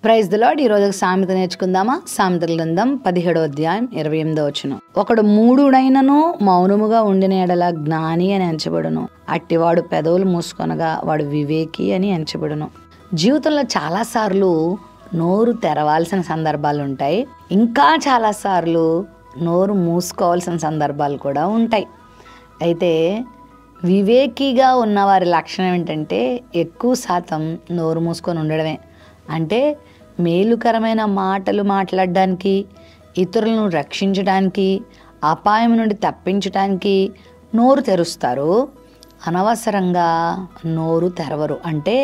Praise the lord. ఈరోజు సామెత నేర్చుకుందామా? సామెతల గ్రంథం 17వ అధ్యాయం 28వ వచనం. ఒకడు మూఢుడైనను మౌనముగా ఉండిన ఎడల జ్ఞాని అని ఎంచబడును, అట్టివాడు పెదవులు మూసుకొనగా వాడు వివేకి అని ఎంచబడును. జీవితంలో చాలాసార్లు నోరు తెరవాల్సిన సందర్భాలు ఉంటాయి, ఇంకా చాలాసార్లు నోరు మూసుకోవాల్సిన సందర్భాలు కూడా ఉంటాయి. అయితే వివేకిగా ఉన్నవారి లక్షణం ఏంటంటే ఎక్కువ శాతం నోరు మూసుకొని ఉండడమే. అంటే మేలుకరమైన మాటలు మాట్లాడడానికి, ఇతరులను రక్షించడానికి, అపాయం నుండి తప్పించడానికి నోరు తెరుస్తారు, అనవసరంగా నోరు తెరవరు. అంటే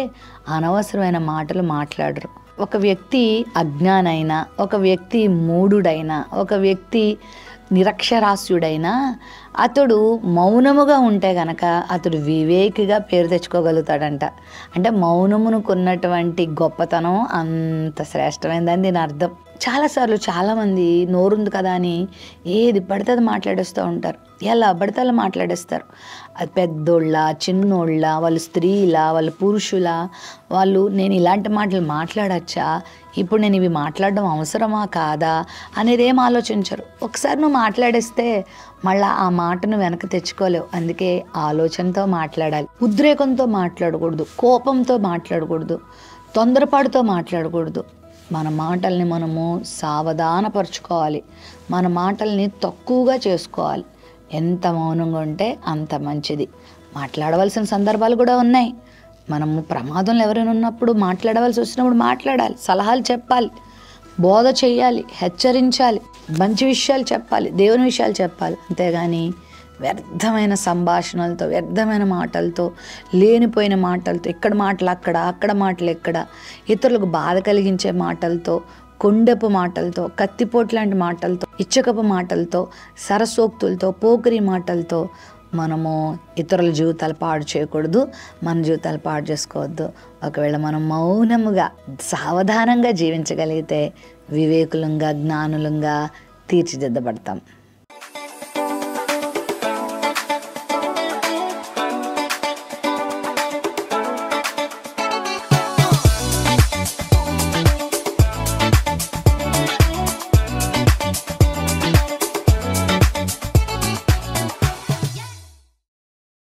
అనవసరమైన మాటలు మాట్లాడరు. ఒక వ్యక్తి అజ్ఞానైనా, ఒక వ్యక్తి మూఢుడైనా, ఒక వ్యక్తి నిరక్షరాస్యుడైనా అతడు మౌనముగా ఉంటే గనక అతడు వివేకిగా పేరు తెచ్చుకోగలుగుతాడంట. అంటే మౌనమునకు ఉన్నటువంటి గొప్పతనం అంత శ్రేష్టమైందని దీని అర్థం. చాలాసార్లు చాలామంది నోరుంది కదా అని ఏది పడితే అది మాట్లాడేస్తూ ఉంటారు, ఎలా పడితే అలా మాట్లాడేస్తారు. అది పెద్దోళ్ళ, చిన్నోళ్ళ, వాళ్ళు స్త్రీల, వాళ్ళు పురుషుల, వాళ్ళు నేను ఇలాంటి మాటలు మాట్లాడచ్చా, ఇప్పుడు నేను ఇవి మాట్లాడడం అవసరమా కాదా అనేది ఏం ఆలోచించరు. ఒకసారి నువ్వు మాట్లాడేస్తే మళ్ళీ ఆ మాటను వెనక తెచ్చుకోలేవు. అందుకే ఆలోచనతో మాట్లాడాలి, ఉద్రేకంతో మాట్లాడకూడదు, కోపంతో మాట్లాడకూడదు, తొందరపాటుతో మాట్లాడకూడదు. మన మాటల్ని మనము సావధానపరుచుకోవాలి, మన మాటల్ని తక్కువగా చేసుకోవాలి. ఎంత మౌనంగా ఉంటే అంత మంచిది. మాట్లాడవలసిన సందర్భాలు కూడా ఉన్నాయి. మనము ప్రమాదంలో ఎవరైనా ఉన్నప్పుడు మాట్లాడవలసి వచ్చినప్పుడు మాట్లాడాలి, సలహాలు చెప్పాలి, బోధ చేయాలి, హెచ్చరించాలి, మంచి విషయాలు చెప్పాలి, దేవుని విషయాలు చెప్పాలి. అంతేగాని వ్యర్థమైన సంభాషణలతో, వ్యర్థమైన మాటలతో, లేనిపోయిన మాటలతో, ఇక్కడ మాటలు అక్కడ, అక్కడ మాటలు ఎక్కడ, ఇతరులకు బాధ కలిగించే మాటలతో, కొండెపు మాటలతో, కత్తిపోటు లాంటి మాటలతో, ఇచ్చకపు మాటలతో, సరసోక్తులతో, పోకిరి మాటలతో మనము ఇతరుల జీవితాలు పాడు చేయకూడదు, మన జీవితాలు పాడు చేసుకోవద్దు. ఒకవేళ మనం మౌనముగా సావధానంగా జీవించగలిగితే వివేకులంగా, జ్ఞానులంగా తీర్చిదిద్దబడతాం.